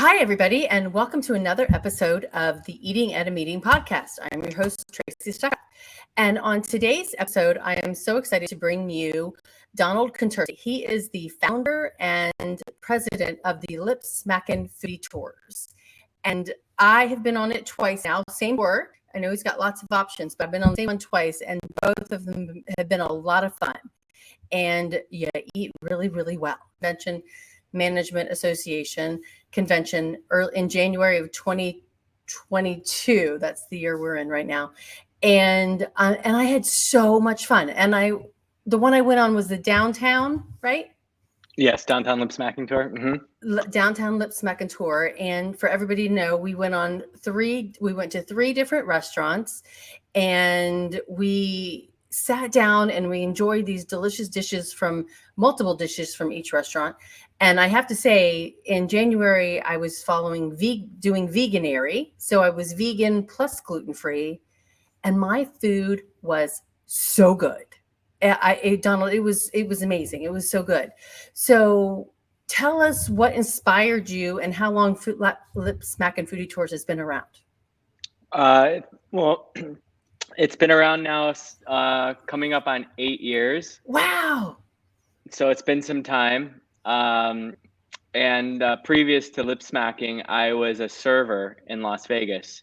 Hi, everybody, and welcome to another episode of the Eating at a Meeting podcast. I'm your host, Tracy. And on today's episode, I am so excited to bring you Donald Contursi. He is the founder and president of the Lip Smackin' Foodie Tours. And I have been on it twice now, same tour. I know he's got lots of options, but I've been on the same one twice, and both of them have been a lot of fun. And you eat really, really well. Convention Management Association convention in January of 2022. That's the year we're in right now. And I had so much fun. And the one I went on was the downtown, right? Yes, downtown lip smacking tour. Mm-hmm. Downtown lip smacking tour. And for everybody to know, we went to three different restaurants, and we sat down and we enjoyed these delicious multiple dishes from each restaurant. And I have to say, in January, I was following doing veganary. So I was vegan plus gluten-free, and my food was so good. Donald, it was amazing. It was so good. So tell us what inspired you and how long Lip Smackin' Foodie Tours has been around. Well, it's been around now, coming up on 8 years. Wow. So it's been some time. And previous to lip smacking, I was a server in Las Vegas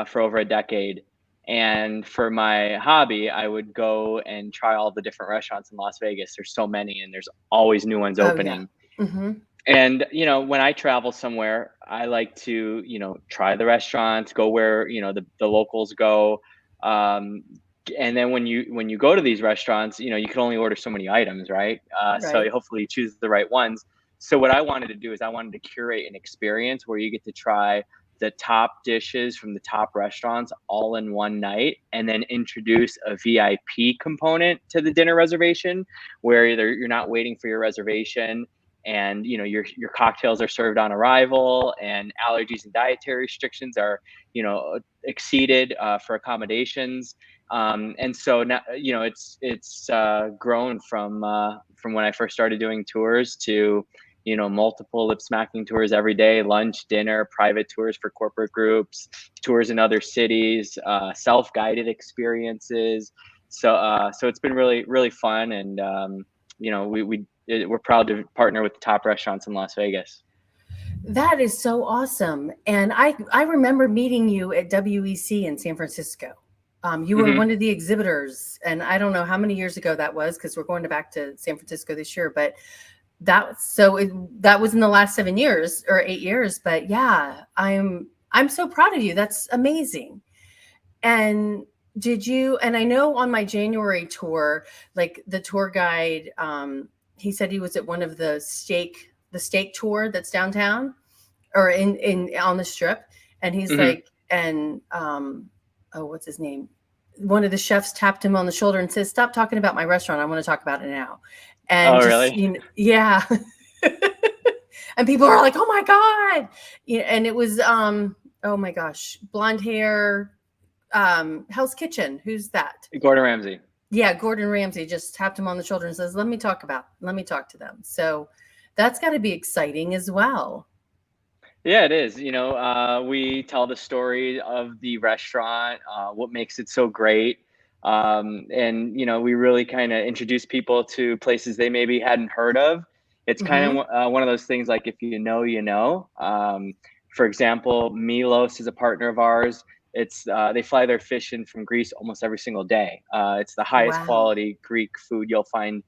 for over a decade. And for my hobby, I would go and try all the different restaurants in Las Vegas. There's so many, and there's always new ones opening. Yeah. Mm-hmm. And, when I travel somewhere, I like to, try the restaurants, go where, the locals go. And then when you go to these restaurants, you can only order so many items, right? So hopefully you choose the right ones. So what I wanted to do is I wanted to curate an experience where you get to try the top dishes from the top restaurants all in one night, and then introduce a VIP component to the dinner reservation where you're not waiting for your reservation, and your cocktails are served on arrival, and allergies and dietary restrictions are exceeded for accommodations. And so now it's grown from when I first started doing tours to multiple lip smacking tours every day, lunch, dinner, private tours for corporate groups, tours in other cities, self-guided experiences. So it's been really, really fun. And, we're proud to partner with the top restaurants in Las Vegas. That is so awesome. And I remember meeting you at WEC in San Francisco. You were one of the exhibitors, and I don't know how many years ago that was, because we're going back to San Francisco this year, but that was in the last 7 years or 8 years. But yeah, I'm so proud of you. That's amazing. And and I know on my January tour, like the tour guide, he said he was at one of the steak tour that's downtown or in on the Strip. And he's like, and what's his name? One of the chefs tapped him on the shoulder and says, "Stop talking about my restaurant. I want to talk about it now." And really? Yeah. And people are like, "Oh my God." And it was, oh my gosh, blonde hair, Hell's Kitchen. Who's that? Gordon Ramsay. Yeah. Gordon Ramsay just tapped him on the shoulder and says, let me talk to them. So that's got to be exciting as well. Yeah, it is. We tell the story of the restaurant, what makes it so great. And, we really kind of introduce people to places they maybe hadn't heard of. It's kind of one of those things like, if you know, you know. For example, Milos is a partner of ours. It's they fly their fish in from Greece almost every single day. It's the highest quality Greek food you'll find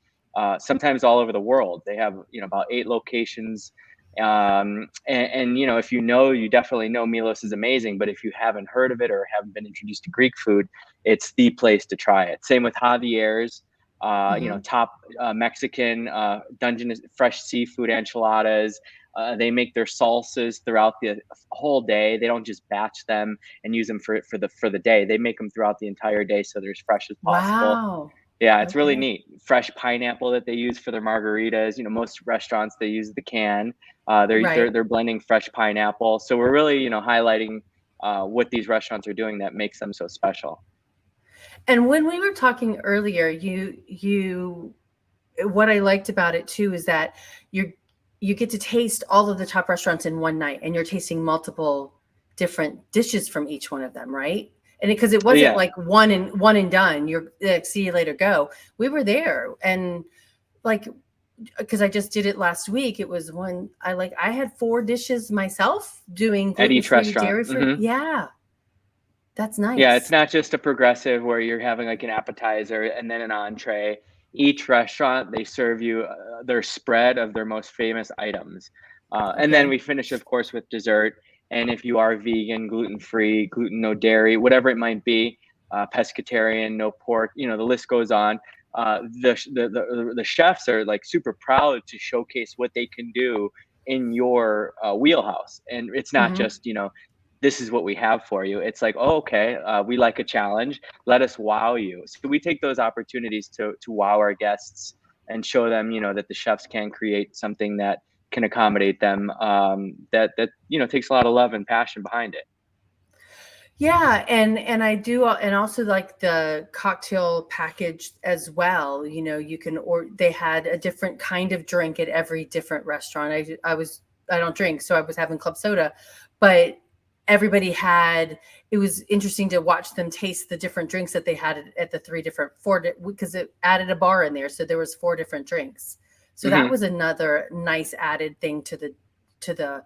sometimes all over the world. They have, about 8 locations. And if you definitely know Milos is amazing, but if you haven't heard of it or haven't been introduced to Greek food, it's the place to try it. Same with Javier's, top Mexican Dungeness fresh seafood enchiladas. They make their salsas throughout the whole day. They don't just batch them and use them for the day. They make them throughout the entire day, so they're as fresh as possible. Wow. Yeah, it's really neat. Fresh pineapple that they use for their margaritas. Most restaurants, they use the can. They're blending fresh pineapple. So we're really, highlighting what these restaurants are doing that makes them so special. And when we were talking earlier, what I liked about it too is that you get to taste all of the top restaurants in one night, and you're tasting multiple different dishes from each one of them, right? And because it wasn't Yeah. like one and done, you're like, see you later, go. We were there, and like, because I just did it last week. It was I had 4 dishes myself doing At each gluten-free to restaurant. dairy-free. Yeah, that's Yeah, it's nice. not just a progressive where you're having like an appetizer and then an entree. Each restaurant, they serve you their spread of their most famous items. And then Okay. we finish, of course, with dessert. And if you are vegan, gluten-free, gluten, no dairy, whatever it might be, pescatarian, no pork, the list goes on. The chefs are like super proud to showcase what they can do in your wheelhouse. And it's not Mm-hmm. just, this is what we have for you. It's like, oh, okay, we like a challenge. Let us wow you. So we take those opportunities to wow our guests and show them, that the chefs can create something that can accommodate them. That takes a lot of love and passion behind it. Yeah, and I do, and also like the cocktail package as well. You can, or they had a different kind of drink at every different restaurant. I don't drink, so I was having club soda, but everybody had. It was interesting to watch them taste the different drinks that they had at the 4, because it added a bar in there, so there was 4 different drinks. So that Hmm. was another nice added thing to the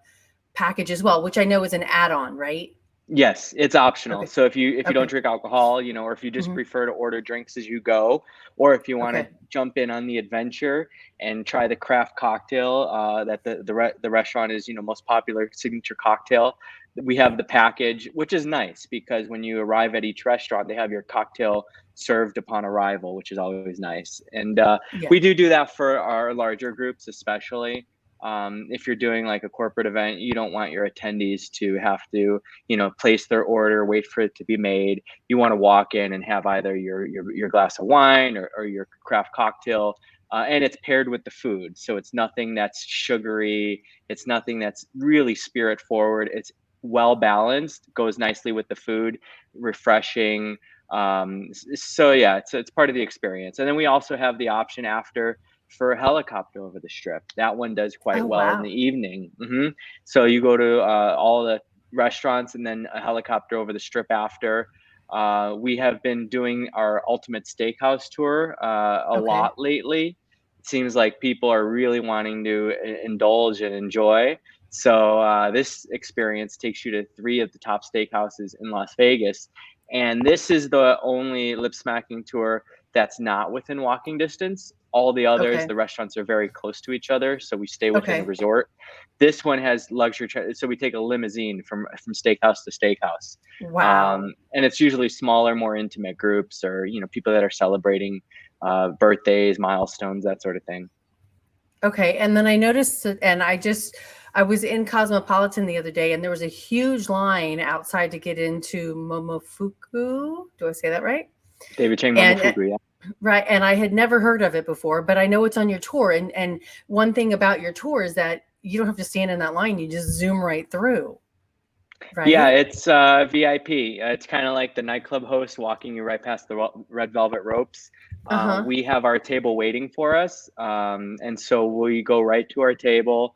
package as well, which I know is an add-on, right? Yes, it's optional. Okay. So if you don't Okay. drink alcohol, or if you just Hmm. prefer to order drinks as you go, or if you want to Okay. jump in on the adventure and try the craft cocktail that the restaurant is, most popular signature cocktail, we have the package, which is nice because when you arrive at each restaurant, they have your cocktail served upon arrival, which is always nice. And Yeah. we do that for our larger groups, especially. If you're doing like a corporate event, you don't want your attendees to have to place their order, wait for it to be made. You want to walk in and have either your glass of wine or your craft cocktail, and it's paired with the food. So it's nothing that's sugary. It's nothing that's really spirit forward. It's well balanced, goes nicely with the food, refreshing. So yeah, it's part of the experience. And then we also have the option after for a helicopter over the strip. That one does quite Oh, well in the wow. evening. So you go to all the restaurants and then a helicopter over the strip after. We have been doing our ultimate steakhouse tour a Okay. lot lately. It seems like people are really wanting to indulge and enjoy. So this experience takes you to 3 of the top steakhouses in Las Vegas. And this is the only lip smacking tour that's not within walking distance. All the others, Okay. the restaurants are very close to each other, so we stay within the Okay. resort. This one has luxury, so we take a limousine from steakhouse to steakhouse, Wow. and it's usually smaller, more intimate groups, or people that are celebrating birthdays, milestones, that sort of thing. Okay. And then I noticed and I was in Cosmopolitan the other day, and there was a huge line outside to get into Momofuku. Do I say that right? David Chang And Momofuku, yeah. right. And I had never heard of it before, but I know it's on your tour. And one thing about your tour is that you don't have to stand in that line. You just zoom right through. Yeah, Right. it's VIP. It's kind of like the nightclub host walking you right past the red velvet ropes. Uh-huh. We have our table waiting for us, and so we go right to our table.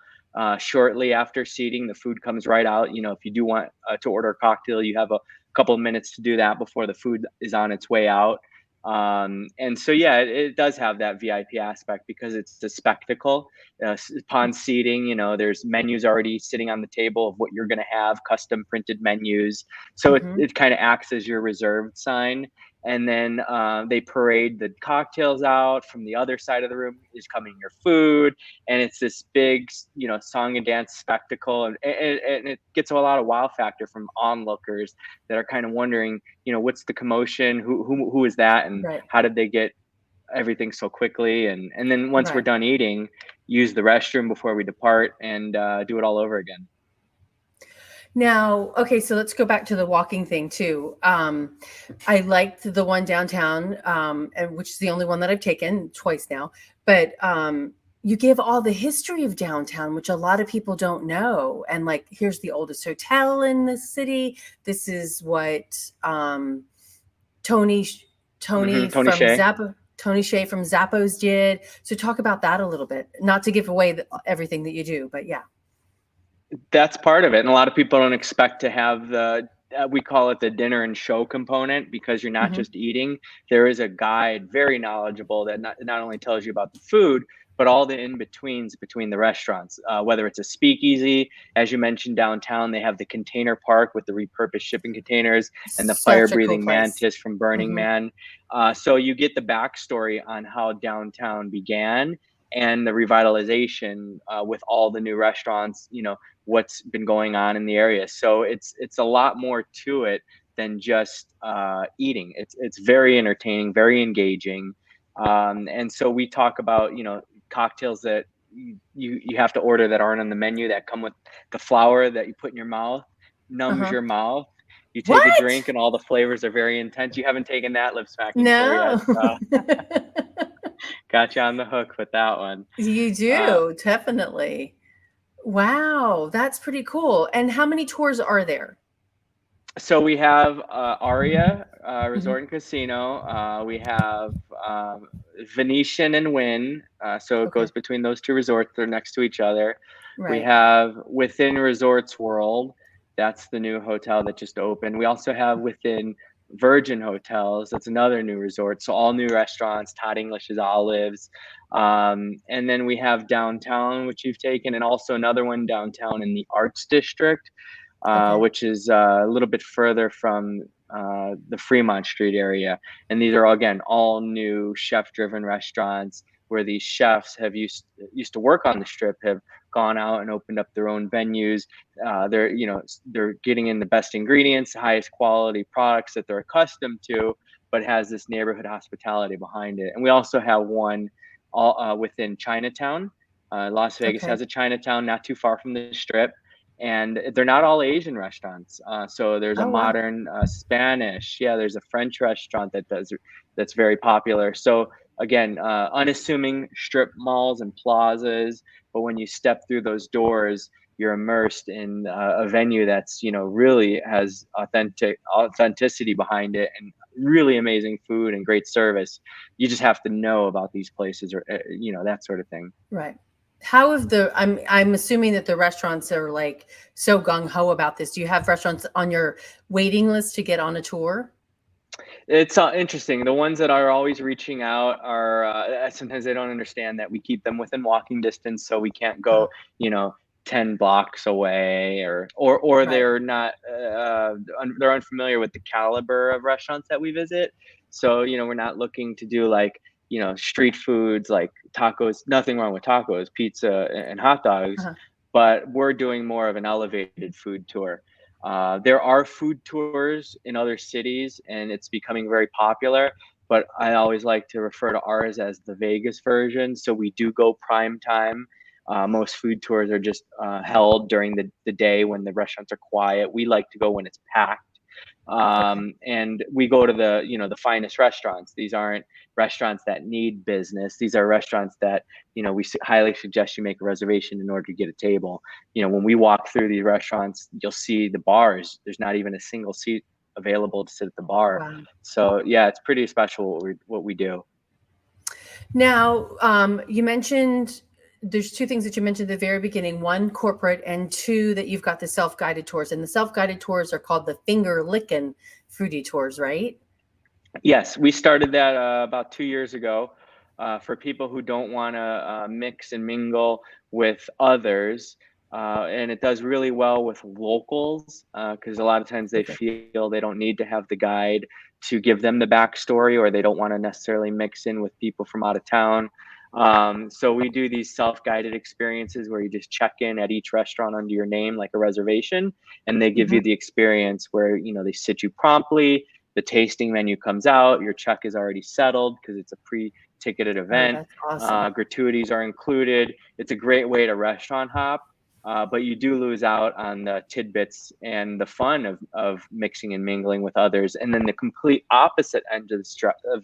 Shortly after seating, the food comes right out. If you do want to order a cocktail, you have a couple of minutes to do that before the food is on its way out. And so, yeah, it does have that VIP aspect because it's a spectacle. Upon seating, there's menus already sitting on the table of what you're going to have, custom printed menus. So Mm-hmm. it kind of acts as your reserved sign. And then they parade the cocktails out. From the other side of the room is coming your food. And it's this big, song and dance spectacle. And it gets a lot of wow factor from onlookers that are kind of wondering, what's the commotion? Who is that? And Right. how did they get everything so quickly? And then once we're Right. done eating, use the restroom before we depart and do it all over again. Now, okay, so let's go back to the walking thing too. I liked the one downtown, and which is the only one that I've taken twice now. But you give all the history of downtown, which a lot of people don't know. And like, here's the oldest hotel in the city. This is what Tony Tony from Shea. Zappa. Tony Hsieh from Zappos did. So talk about that a little bit, not to give away everything that you do, but yeah. That's part of it. And a lot of people don't expect to have we call it the dinner and show component, because you're not just eating. There is a guide, very knowledgeable, that not only tells you about the food, but all the in-betweens between the restaurants, whether it's a speakeasy, as you mentioned, downtown, they have the container park with the repurposed shipping containers and the Such a cool fire-breathing place. mantis from Burning Man. So you get the backstory on how downtown began and the revitalization with all the new restaurants, what's been going on in the area. So it's a lot more to it than just eating. It's very entertaining, very engaging. And so we talk about, cocktails that you have to order that aren't on the menu, that come with the flour that you put in your mouth, numbs your mouth. You take a drink and all the flavors are very intense. You haven't taken that lip smacking tour yet. No. Got you on the hook with that one. You do, definitely. Wow, that's pretty cool. And how many tours are there? So we have Aria Resort and Casino. We have Venetian and Wynn. So it goes between those two resorts. They're next to each other. Right. We have Within Resorts World. That's the new hotel that just opened. We also have Within Virgin Hotels. That's another new resort. So all new restaurants, Todd English's Olives. And then we have downtown, which you've taken, and also another one downtown in the Arts District, which is a little bit further from the Fremont Street area. And these are, again, all new chef-driven restaurants where these chefs have used to work on the Strip, have gone out and opened up their own venues. They're getting in the best ingredients, the highest quality products that they're accustomed to, but has this neighborhood hospitality behind it. And we also have one within Chinatown. Las Vegas has a Chinatown not too far from the Strip. And they're not all Asian restaurants. So there's a modern Spanish. Yeah, there's a French restaurant that's very popular. So again, unassuming strip malls and plazas. But when you step through those doors, you're immersed in a venue that's, really has authenticity behind it, and really amazing food and great service. You just have to know about these places, or that sort of thing. Right. How have I'm assuming that the restaurants are like so gung ho about this. Do you have restaurants on your waiting list to get on a tour? It's interesting. The ones that are always reaching out are sometimes they don't understand that we keep them within walking distance, so we can't go, 10 blocks away, or they're not they're unfamiliar with the caliber of restaurants that we visit. So, we're not looking to do like, street foods like tacos. Nothing wrong with tacos, pizza, and hot dogs, but we're doing more of an elevated food tour. There are food tours in other cities, and it's becoming very popular, but I always like to refer to ours as the Vegas version. So we do go prime time. Most food tours are just held during the day when the restaurants are quiet. We like to go when it's packed. And we go to the finest restaurants. These aren't restaurants that need business. These are restaurants that, we highly suggest you make a reservation in order to get a table. When we walk through these restaurants, you'll see the bars. There's not even a single seat available to sit at the bar. Wow. So yeah, it's pretty special what we do. Now, you mentioned there's two things that you mentioned at the very beginning: one, corporate, and two, that you've got the self-guided tours. And the self-guided tours are called the finger licking foodie tours, right? Yes, we started that about 2 years ago for people who don't want to mix and mingle with others. And it does really well with locals because a lot of times they feel they don't need to have the guide to give them the backstory, or they don't want to necessarily mix in with people from out of town. So we do these self-guided experiences where you just check in at each restaurant under your name, like a reservation, and they give you the experience where, they sit you promptly. The tasting menu comes out, your check is already settled because it's a pre-ticketed event. That's awesome. Gratuities are included. It's a great way to restaurant hop, but you do lose out on the tidbits and the fun of mixing and mingling with others. And then the complete opposite end of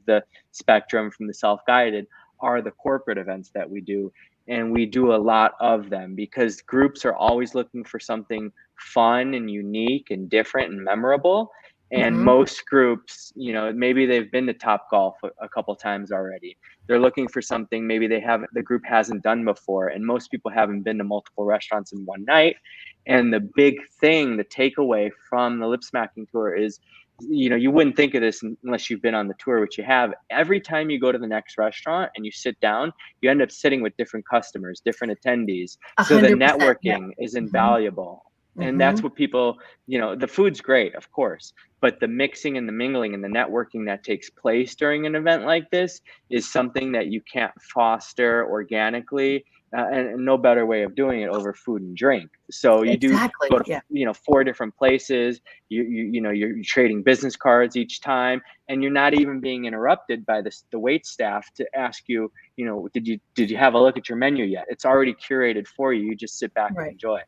the spectrum from the self-guided are the corporate events that we do. And we do a lot of them because groups are always looking for something fun and unique and different and memorable. And most groups, you know, maybe they've been to Top Golf a couple times already. They're looking for something maybe the group hasn't done before. And most people haven't been to multiple restaurants in one night. And the big thing, the takeaway from the lip smacking tour is, you know, you wouldn't think of this unless you've been on the tour, which you have. Every time you go to the next restaurant and you sit down, you end up sitting with different customers, different attendees. So the 100%. Yeah. networking is invaluable. And that's what people, you know, the food's great, of course, but the mixing and the mingling and the networking that takes place during an event like this is something that you can't foster organically. And no better way of doing it over food and drink. So you do Exactly. go to, Yeah. you know, 4 different places. You know, you're trading business cards each time, and you're not even being interrupted by the wait staff to ask you, you know, did you have a look at your menu yet? It's already curated for you. You just sit back and enjoy.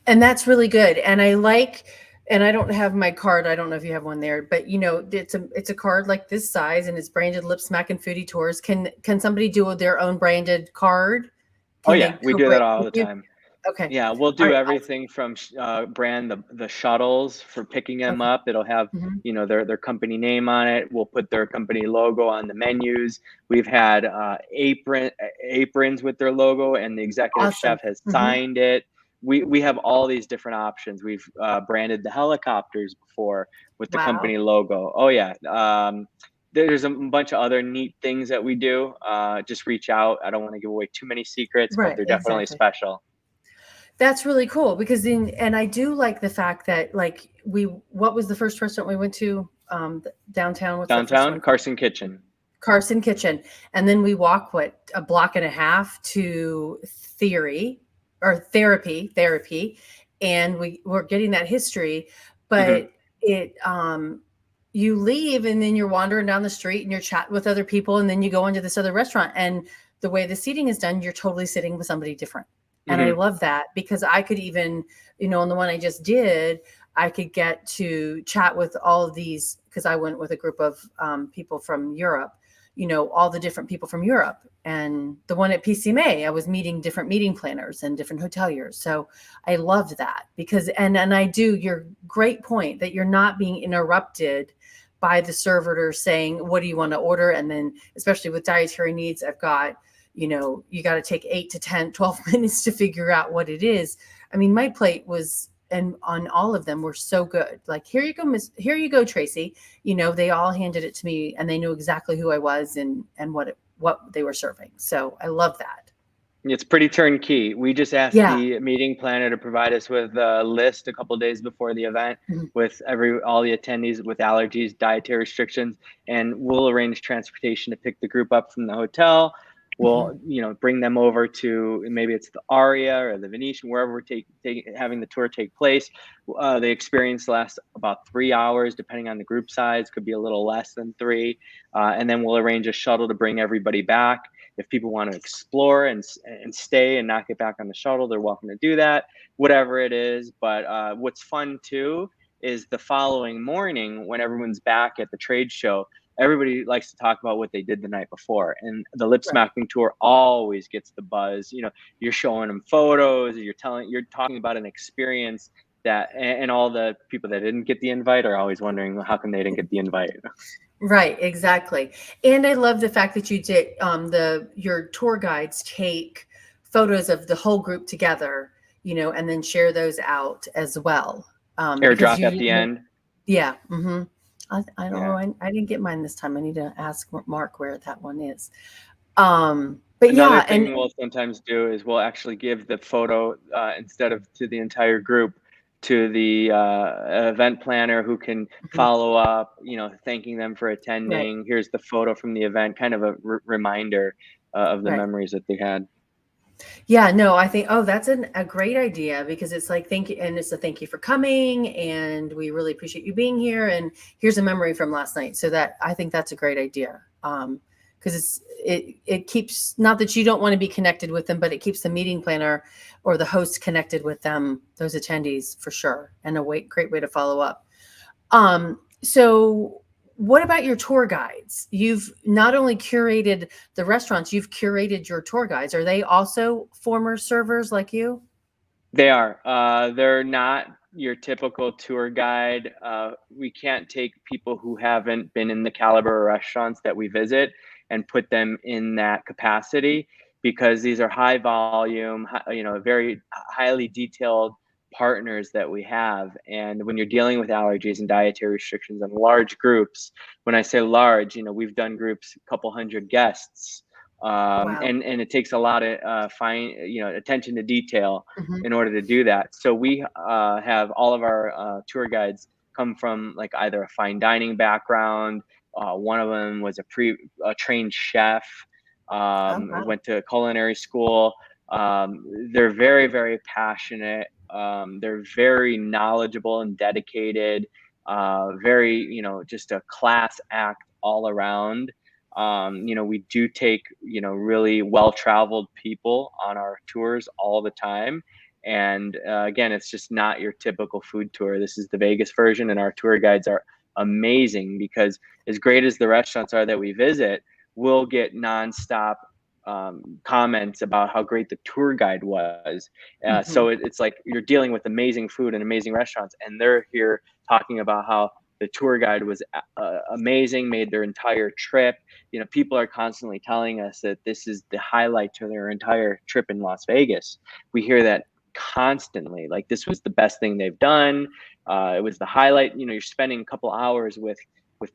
And that's really good. And I like, and I don't have my card. I don't know if you have one there, but you know, it's a card like this size and it's branded Lip Smack and Foodie Tours. Can somebody do their own branded card? We do that all the time. Okay. Yeah, we'll do everything from brand the shuttles for picking them up. It'll have, you know, their company name on it. We'll put their company logo on the menus. We've had aprons with their logo, and the executive chef has signed it. We have all these different options. We've branded the helicopters before with the company logo. Oh yeah. There's a bunch of other neat things that we do. Just reach out. I don't want to give away too many secrets, but they're definitely special. That's really cool because and I do like the fact that like what was the first restaurant we went to downtown? What's downtown? Carson Kitchen. Carson Kitchen. And then we walk a block and a half to Therapy. And we're getting that history, but you leave and then you're wandering down the street and you're chatting with other people. And then you go into this other restaurant, and the way the seating is done, you're totally sitting with somebody different. And I love that because I could even, you know, on the one I just did, I could get to chat with all of these, because I went with a group of people from Europe, you know, all the different people from Europe. And the one at PCMA, I was meeting different meeting planners and different hoteliers. So I loved that because, and I do your great point that you're not being interrupted by the servitor saying, what do you want to order? And then especially with dietary needs, I've got, you know, you got to take 8 to 10, 12 minutes to figure out what it is. I mean, my plate was, and on all of them were so good. Like, here you go, here you go, Tracy. You know, they all handed it to me and they knew exactly who I was and what they were serving. So I love that. It's pretty turnkey. We just asked the meeting planner to provide us with a list a couple of days before the event with all the attendees with allergies, dietary restrictions, and we'll arrange transportation to pick the group up from the hotel. We'll, you know, bring them over to maybe it's the Aria or the Venetian, wherever we're having the tour take place. The experience lasts about 3 hours, depending on the group size. Could be a little less than 3, and then we'll arrange a shuttle to bring everybody back. If people want to explore and stay and not get back on the shuttle, they're welcome to do that. Whatever it is, but what's fun too is the following morning when everyone's back at the trade show. Everybody likes to talk about what they did the night before, and the lip smacking tour always gets the buzz. You know, you're showing them photos, you're talking about an experience that, and all the people that didn't get the invite are always wondering how come they didn't get the invite. Right, exactly. And I love the fact that you did your tour guides take photos of the whole group together, you know, and then share those out as well. Airdrop at the end. Yeah. I don't know. I didn't get mine this time. I need to ask Mark where that one is. But another thing we'll sometimes do is we'll actually give the photo instead of to the entire group to the event planner who can follow up, you know, thanking them for attending. Right. Here's the photo from the event, kind of a reminder of the memories that they had. Yeah, no, I think, that's a great idea because it's like, thank you. And it's a thank you for coming. And we really appreciate you being here. And here's a memory from last night. So I think that's a great idea. Because it keeps, not that you don't want to be connected with them, but it keeps the meeting planner or the host connected with them, those attendees for sure. And great way to follow up. So what about your tour guides? You've not only curated the restaurants, you've curated your tour guides. Are they also former servers like you? They are. They're not your typical tour guide. We can't take people who haven't been in the caliber of restaurants that we visit and put them in that capacity, because these are high volume, very highly detailed partners that we have. And when you're dealing with allergies and dietary restrictions and large groups, when I say large, we've done groups, a couple hundred guests. Wow. And it takes a lot of attention to detail Mhm. in order to do that. So we have all of our tour guides come from like either a fine dining background. One of them was a trained chef, Oh, wow. went to culinary school. They're very, very passionate. They're very knowledgeable and dedicated. Very, just a class act all around. We do take, really well-traveled people on our tours all the time. And again, it's just not your typical food tour. This is the Vegas version, and our tour guides are amazing, because as great as the restaurants are that we visit, we'll get nonstop comments about how great the tour guide was. So Mhm. it's like you're dealing with amazing food and amazing restaurants, and they're here talking about how the tour guide was amazing, made their entire trip. People are constantly telling us that this is the highlight to their entire trip in Las Vegas. We hear that constantly, like this was the best thing they've done. It was the highlight. You're spending a couple hours with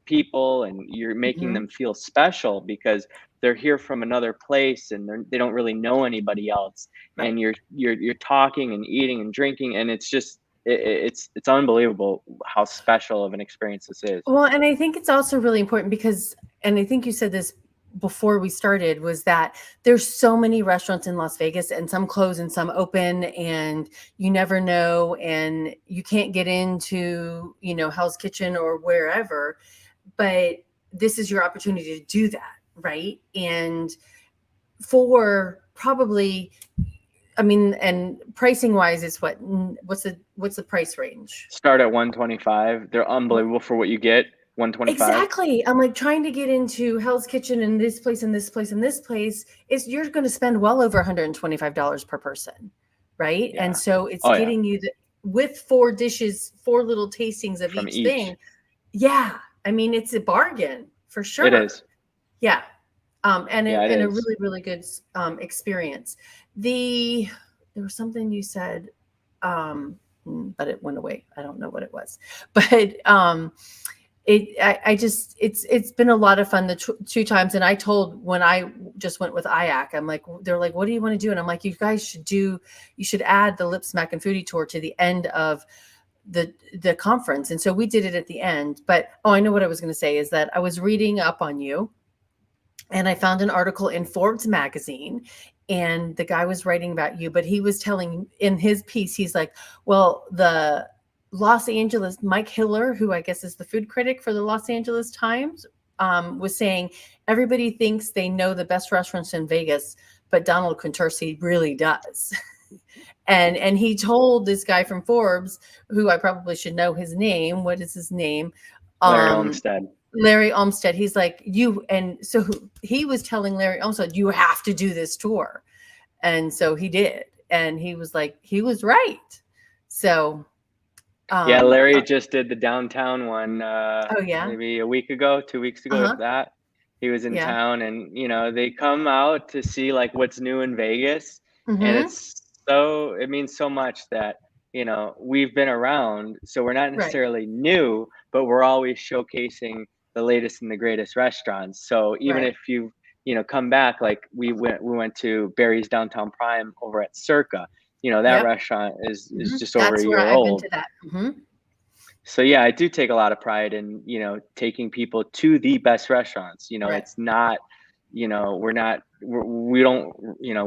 people, and you're making Mhm. them feel special because they're here from another place, and they don't really know anybody else. Right. And you're talking and eating and drinking, and it's just it's unbelievable how special of an experience this is. Well, and I think it's also really important because, and I think you said this before we started, was that there's so many restaurants in Las Vegas, and some close and some open, and you never know, and you can't get into, Hell's Kitchen or wherever, but this is your opportunity to do that, right? And for probably, I mean, and pricing wise, it's what's the price range? Start at 125. They're unbelievable for what you get. 125. Exactly. I'm like trying to get into Hell's Kitchen and this place and this place and this place is you're going to spend well over $125 per person, right? And Yeah. so it's Oh yeah. getting you with 4 dishes, 4 little tastings of From each each. thing. Yeah. I mean, it's a bargain for It sure. is. Yeah. And Yeah, it a is. really, really good experience. There was something you said, but it went away. I don't know what it was, but it's been a lot of fun the 2 times. And I told, when I just went with IAC, I'm like, they're like, what do you want to do? And I'm like, you guys you should add the Lip Smack and Foodie tour to the end of the conference. And so we did it at the end. But I know what I was going to say is that I was reading up on you, and I found an article in Forbes magazine, and the guy was writing about you, but he was telling in his piece, he's like, well, the Los Angeles, Mike Hiller, who I guess is the food critic for the Los Angeles Times, was saying everybody thinks they know the best restaurants in Vegas, but Donald Contursi really does. And he told this guy from Forbes, who I probably should know his name. What is his name? Larry Olmsted. Larry Olmsted. He's like, and so he was telling Larry Olmsted, you have to do this tour. And so he did. And he was like, he was right. So yeah, Larry just did the downtown one oh yeah. maybe a week ago, 2 weeks ago, if that. He was in Yeah. town, and they come out to see like what's new in Vegas. And Mm-hmm. it means so much that we've been around, so we're not Right. necessarily new, but we're always showcasing the latest and the greatest restaurants. So even Right. if you come back, like we went to Barry's Downtown Prime over at Circa. That Yep. restaurant is just over a That's where year I've been old. to that. Mm-hmm. So yeah, I do take a lot of pride in taking people to the best restaurants. Right. It's not we don't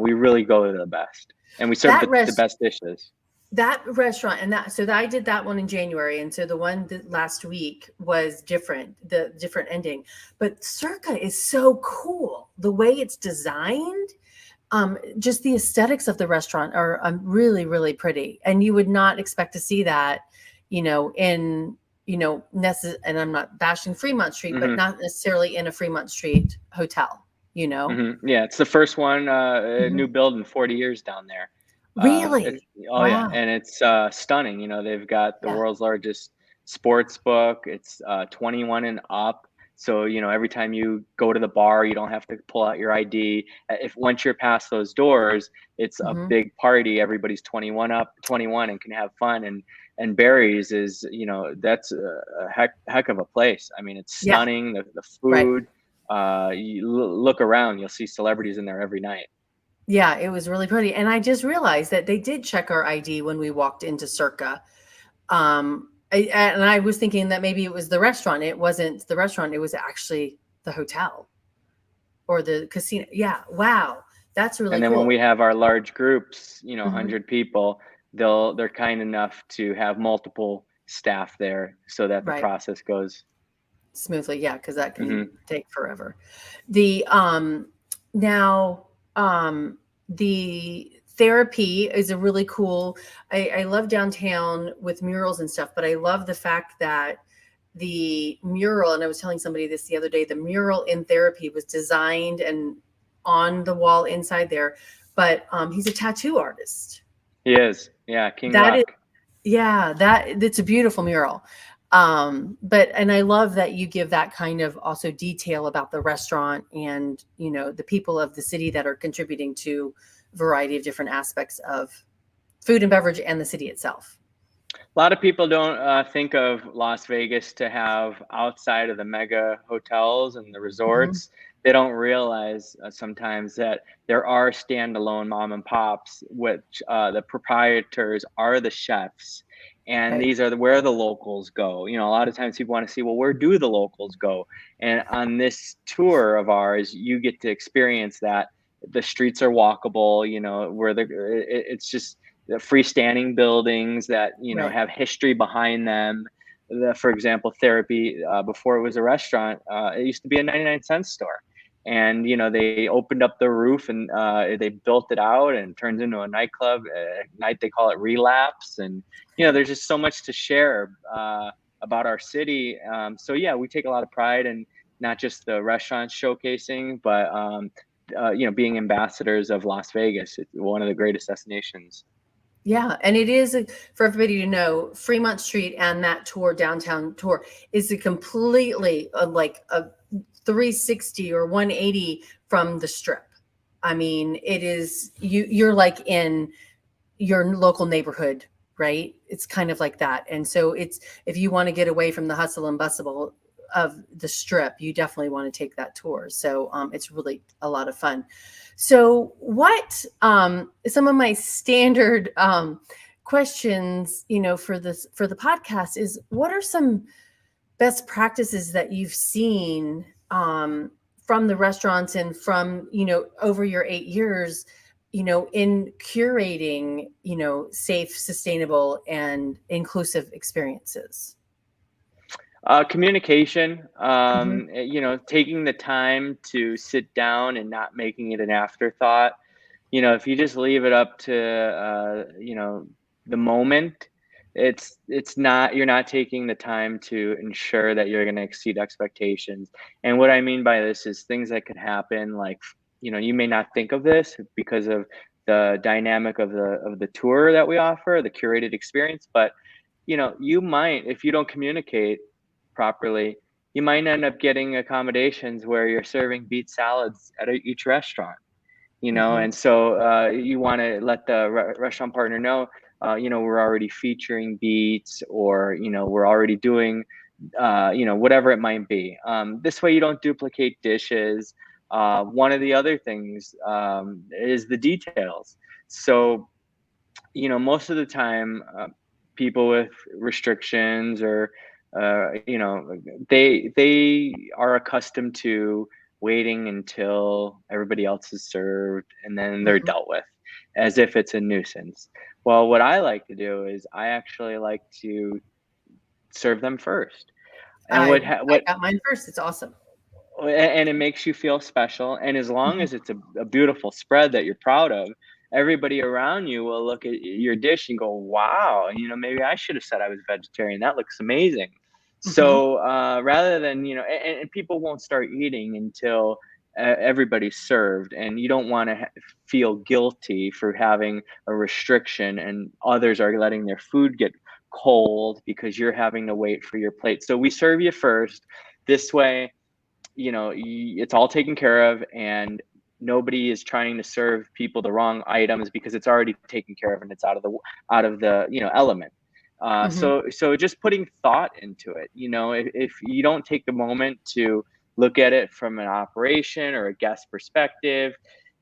we really go to the best, and we serve That the rest best dishes. that restaurant, and I did that one in January, and so the one that last week was different, the different ending. But Circa is so cool, the way it's designed. Just the aesthetics of the restaurant are really, really pretty, and you would not expect to see that, in and I'm not bashing Fremont Street, but not necessarily in a Fremont Street hotel. Yeah, it's the first one, new Mhm. build in 40 years down there. Really? It's oh yeah, Wow. and it's stunning. You know, they've got the Yeah. world's largest sports book. It's 21 and up. So, you know, every time you go to the bar, you don't have to pull out your ID. If once you're past those doors, it's a Hmm. big party. Everybody's 21 and can have fun. And Barry's is, you know, that's a heck of a place. I mean, it's Yeah. stunning. The Right. food. You look around, you'll see celebrities in there every night. Yeah, it was really pretty. And I just realized that they did check our ID when we walked into Circa. And I was thinking that maybe it was the restaurant. It wasn't the restaurant. It was actually the hotel or the casino. Yeah. Wow. That's really And then when cool. we have our large groups, you know, Hmm. 100 people, they're kind enough to have multiple staff there so that the Right. process goes. Smoothly. Yeah. Cause that can Hmm. take forever. The, now, the therapy is a really cool, I love downtown with murals and stuff, but I love the fact that the mural, and I was telling somebody this the other day, the mural in therapy was designed and on the wall inside there, but he's a tattoo artist. He is, yeah, King That is, Luck. yeah, it's a beautiful mural. But and I love that you give that kind of also detail about the restaurant and, you know, the people of the city that are contributing to a variety of different aspects of food and beverage and the city itself. A lot of people don't think of Las Vegas to have outside of the mega hotels and the Hmm. resorts. They don't realize sometimes that there are standalone mom and pops, which the proprietors are the chefs. And Right. these are where the locals go. You know, a lot of times people want to see, well, where do the locals go? And on this tour of ours, you get to experience that. The streets are walkable, you know, it's just the freestanding buildings that, you know, Right. have history behind them. For example, therapy, before it was a restaurant, it used to be a 99-cent store, and you know they opened up the roof and they built it out and it turns into a nightclub. At night they call it Relapse, and you know there's just so much to share about our city. So yeah, we take a lot of pride in not just the restaurants showcasing, but you know, being ambassadors of Las Vegas. It's one of the greatest destinations. Yeah, and it is for everybody to know, Fremont Street and that tour, downtown tour, is a completely like a 360 or 180 from the strip. I mean, it is you're like in your local neighborhood, right? It's kind of like that. And so it's if you want to get away from the hustle and bustle of the strip, you definitely want to take that tour. So it's really a lot of fun. So what some of my standard questions, you know, for the podcast is what are some best practices that you've seen from the restaurants and from, you know, over your 8 years, you know, in curating, you know, safe, sustainable, and inclusive experiences? Communication, Hmm. you know, taking the time to sit down and not making it an afterthought. You know, if you just leave it up to, you know, the moment, it's not, you're not taking the time to ensure that you're going to exceed expectations. And what I mean by this is things that could happen, like, you know, you may not think of this because of the dynamic of the tour that we offer, the curated experience, but you know, you might, if you don't communicate properly, you might end up getting accommodations where you're serving beet salads at each restaurant, you know, Hmm. and so you want to let the restaurant partner know, you know, we're already featuring beets, or, you know, we're already doing, you know, whatever it might be. This way you don't duplicate dishes. One of the other things is the details. So, you know, most of the time, people with restrictions or, you know, they are accustomed to waiting until everybody else is served and then they're Hmm. dealt with as if it's a nuisance. Well, what I like to do is I actually like to serve them first. And I got mine first. It's awesome. and it makes you feel special, and as long Mhm. as it's a beautiful spread that you're proud of, everybody around you will look at your dish and go, wow, you know, maybe I should have said I was vegetarian, that looks amazing. Mhm. So rather than, you know, and people won't start eating until everybody's served, and you don't want to feel guilty for having a restriction and others are letting their food get cold because you're having to wait for your plate. So we serve you first. This way, it's all taken care of, and nobody is trying to serve people the wrong items because it's already taken care of and it's out of the element. So just putting thought into it. If you don't take the moment to look at it from an operation or a guest perspective,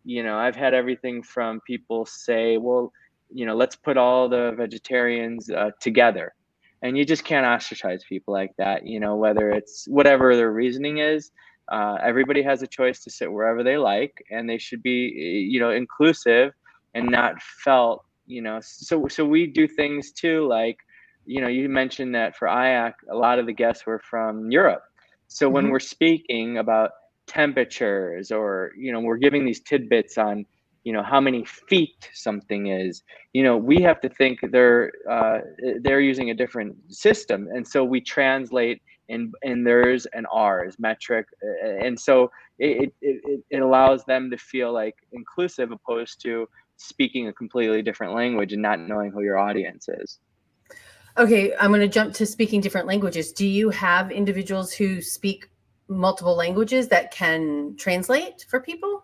I've had everything from people say, well, let's put all the vegetarians together. And you just can't ostracize people like that, whether it's whatever their reasoning is. Everybody has a choice to sit wherever they like, and they should be, inclusive and not felt, so we do things too, like, you mentioned that for IAC, a lot of the guests were from Europe. So when we're speaking about temperatures, or, we're giving these tidbits on, how many feet something is, we have to think they're using a different system. And so we translate in theirs and ours metric. And so it allows them to feel like inclusive, opposed to speaking a completely different language and not knowing who your audience is. Okay, I'm going to jump to speaking different languages. Do you have individuals who speak multiple languages that can translate for people?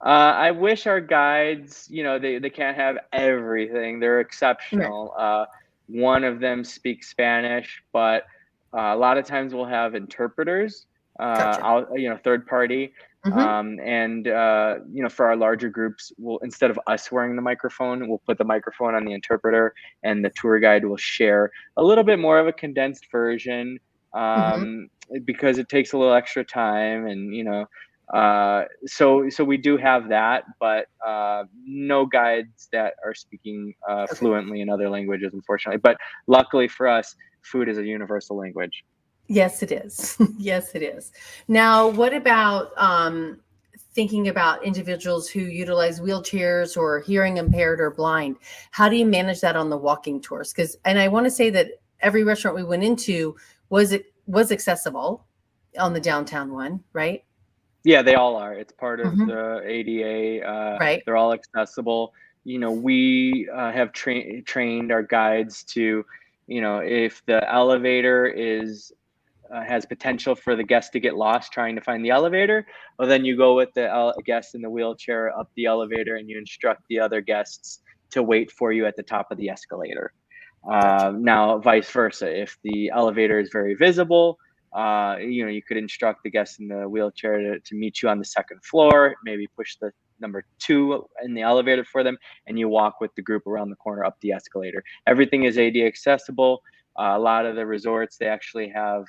I wish our guides, they can't have everything. They're exceptional. Right. One of them speaks Spanish, but a lot of times we'll have interpreters, Gotcha. third party. And for our larger groups, we'll, instead of us wearing the microphone, we'll put the microphone on the interpreter, and the tour guide will share a little bit more of a condensed version, because it takes a little extra time, and so we do have that, but no guides that are speaking fluently in other languages, unfortunately. But luckily for us, food is a universal language. Yes, it is. Yes, it is. Now, what about thinking about individuals who utilize wheelchairs or hearing impaired or blind? How do you manage that on the walking tours? And I want to say that every restaurant we went into was accessible on the downtown one, right? Yeah, they all are. It's part of the ADA. Right. They're all accessible. We have trained our guides to, if the elevator has potential for the guest to get lost trying to find the elevator, well, then you go with the guest in the wheelchair up the elevator, and you instruct the other guests to wait for you at the top of the escalator. Gotcha. Now, vice versa, if the elevator is very visible, you could instruct the guest in the wheelchair to meet you on the second floor, maybe push the number 2 in the elevator for them, and you walk with the group around the corner up the escalator. Everything is ADA accessible. A lot of the resorts, they actually have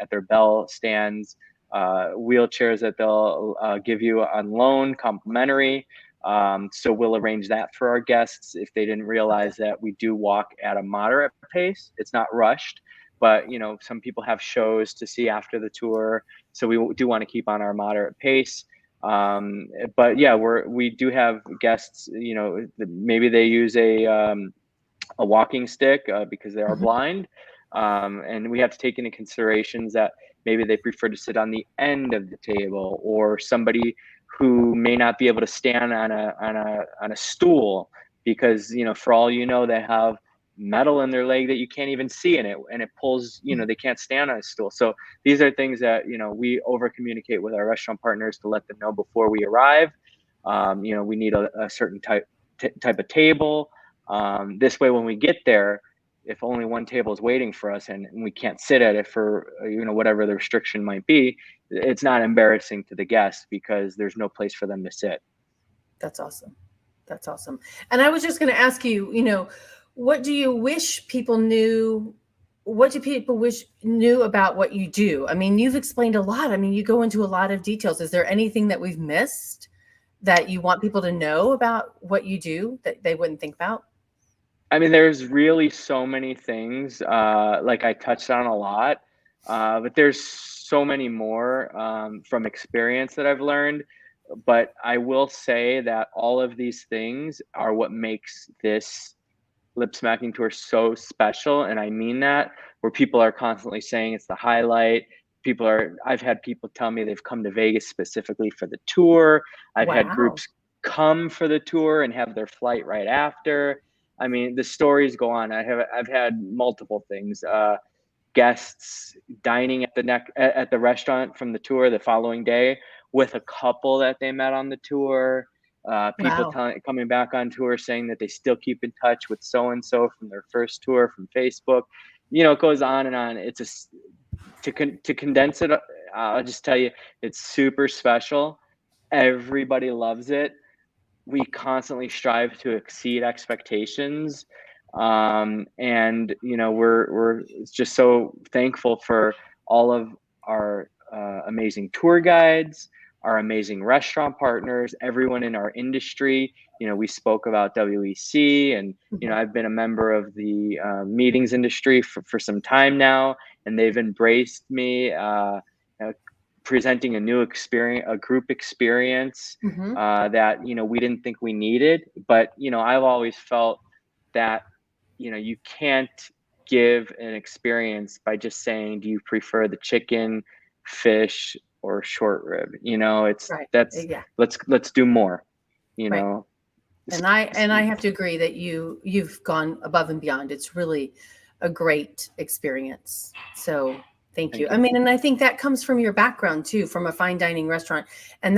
at their bell stands wheelchairs that they'll give you on loan, complimentary. So we'll arrange that for our guests if they didn't realize that we do walk at a moderate pace. It's not rushed, but some people have shows to see after the tour, so we do want to keep on our moderate pace. But yeah, we do have guests, maybe they use a walking stick because they are blind. And we have to take into considerations that maybe they prefer to sit on the end of the table, or somebody who may not be able to stand on a stool because, for all they have metal in their leg that you can't even see in it, and it pulls, they can't stand on a stool. So these are things that, we over communicate with our restaurant partners to let them know before we arrive. We need a certain type of table. This way, when we get there, if only one table is waiting for us and we can't sit at it for, whatever the restriction might be, it's not embarrassing to the guests because there's no place for them to sit. That's awesome. That's awesome. And I was just going to ask you, what do you wish people knew? What do people wish knew about what you do? I mean, you've explained a lot. I mean, you go into a lot of details. Is there anything that we've missed that you want people to know about what you do that they wouldn't think about? I mean, there's really so many things, like I touched on a lot, but there's so many more from experience that I've learned. But I will say that all of these things are what makes this lip smacking tour so special. And I mean that, where people are constantly saying it's the highlight. I've had people tell me they've come to Vegas specifically for the tour. I've had Wow. groups come for the tour and have their flight right after. I mean, the stories go on. I've had multiple things. Guests dining at the restaurant from the tour the following day with a couple that they met on the tour. People Wow. coming back on tour saying that they still keep in touch with so and so from their first tour from Facebook. It goes on and on. It's to condense it. I'll just tell you, it's super special. Everybody loves it. We constantly strive to exceed expectations, and we're just so thankful for all of our amazing tour guides, our amazing restaurant partners, everyone in our industry. We spoke about WEC, and I've been a member of the meetings industry for some time now, and they've embraced me. Presenting a new experience, a group experience that we didn't think we needed, but I've always felt that you can't give an experience by just saying, do you prefer the chicken, fish, or short rib? It's Right. that's Yeah. let's do more. Right. And I have to agree that you've gone above and beyond. It's really a great experience. So thank you. I mean, and I think that comes from your background too, from a fine dining restaurant. And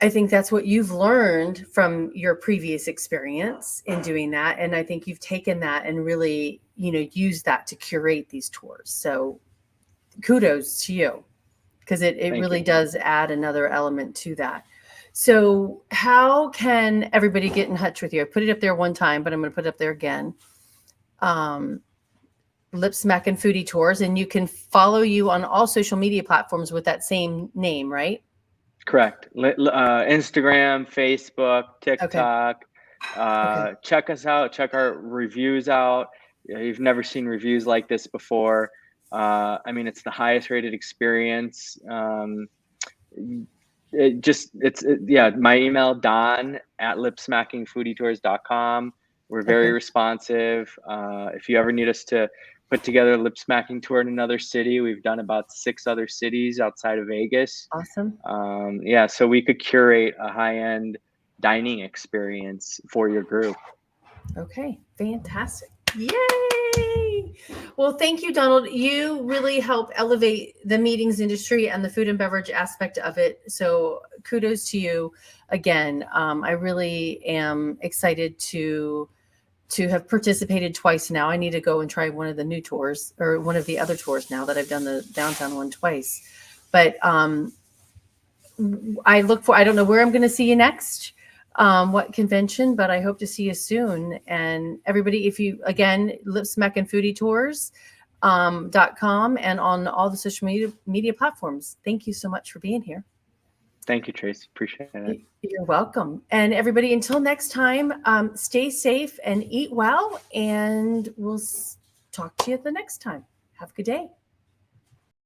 I think that's what you've learned from your previous experience in doing that. And I think you've taken that and really, used that to curate these tours. So kudos to you, because it really does add another element to that. So how can everybody get in touch with you? I put it up there one time, but I'm going to put it up there again. Lip Smackin' Foodie Tours, and you can follow you on all social media platforms with that same name, right? Correct. Instagram, Facebook, TikTok. Okay. Check us out. Check our reviews out. You've never seen reviews like this before. I mean, it's the highest rated experience. My email, don@lipsmackingfoodietours.com. We're very responsive. If you ever need us to put together a lip smacking tour in another city, we've done about 6 other cities outside of Vegas. Awesome. So we could curate a high-end dining experience for your group. Okay, fantastic. Yay! Well, thank you, Donald. You really help elevate the meetings industry and the food and beverage aspect of it. So kudos to you again. I really am excited to have participated twice now. I need to go and try one of the new tours, or one of the other tours, now that I've done the downtown one twice. But I don't know where I'm going to see you next. What convention, but I hope to see you soon. And everybody, if you, again, lipsmackingfoodietours.com and on all the social media platforms. Thank you so much for being here. Thank you, Tracy. Appreciate it. You're welcome. And everybody, until next time, stay safe and eat well, and we'll talk to you the next time. Have a good day.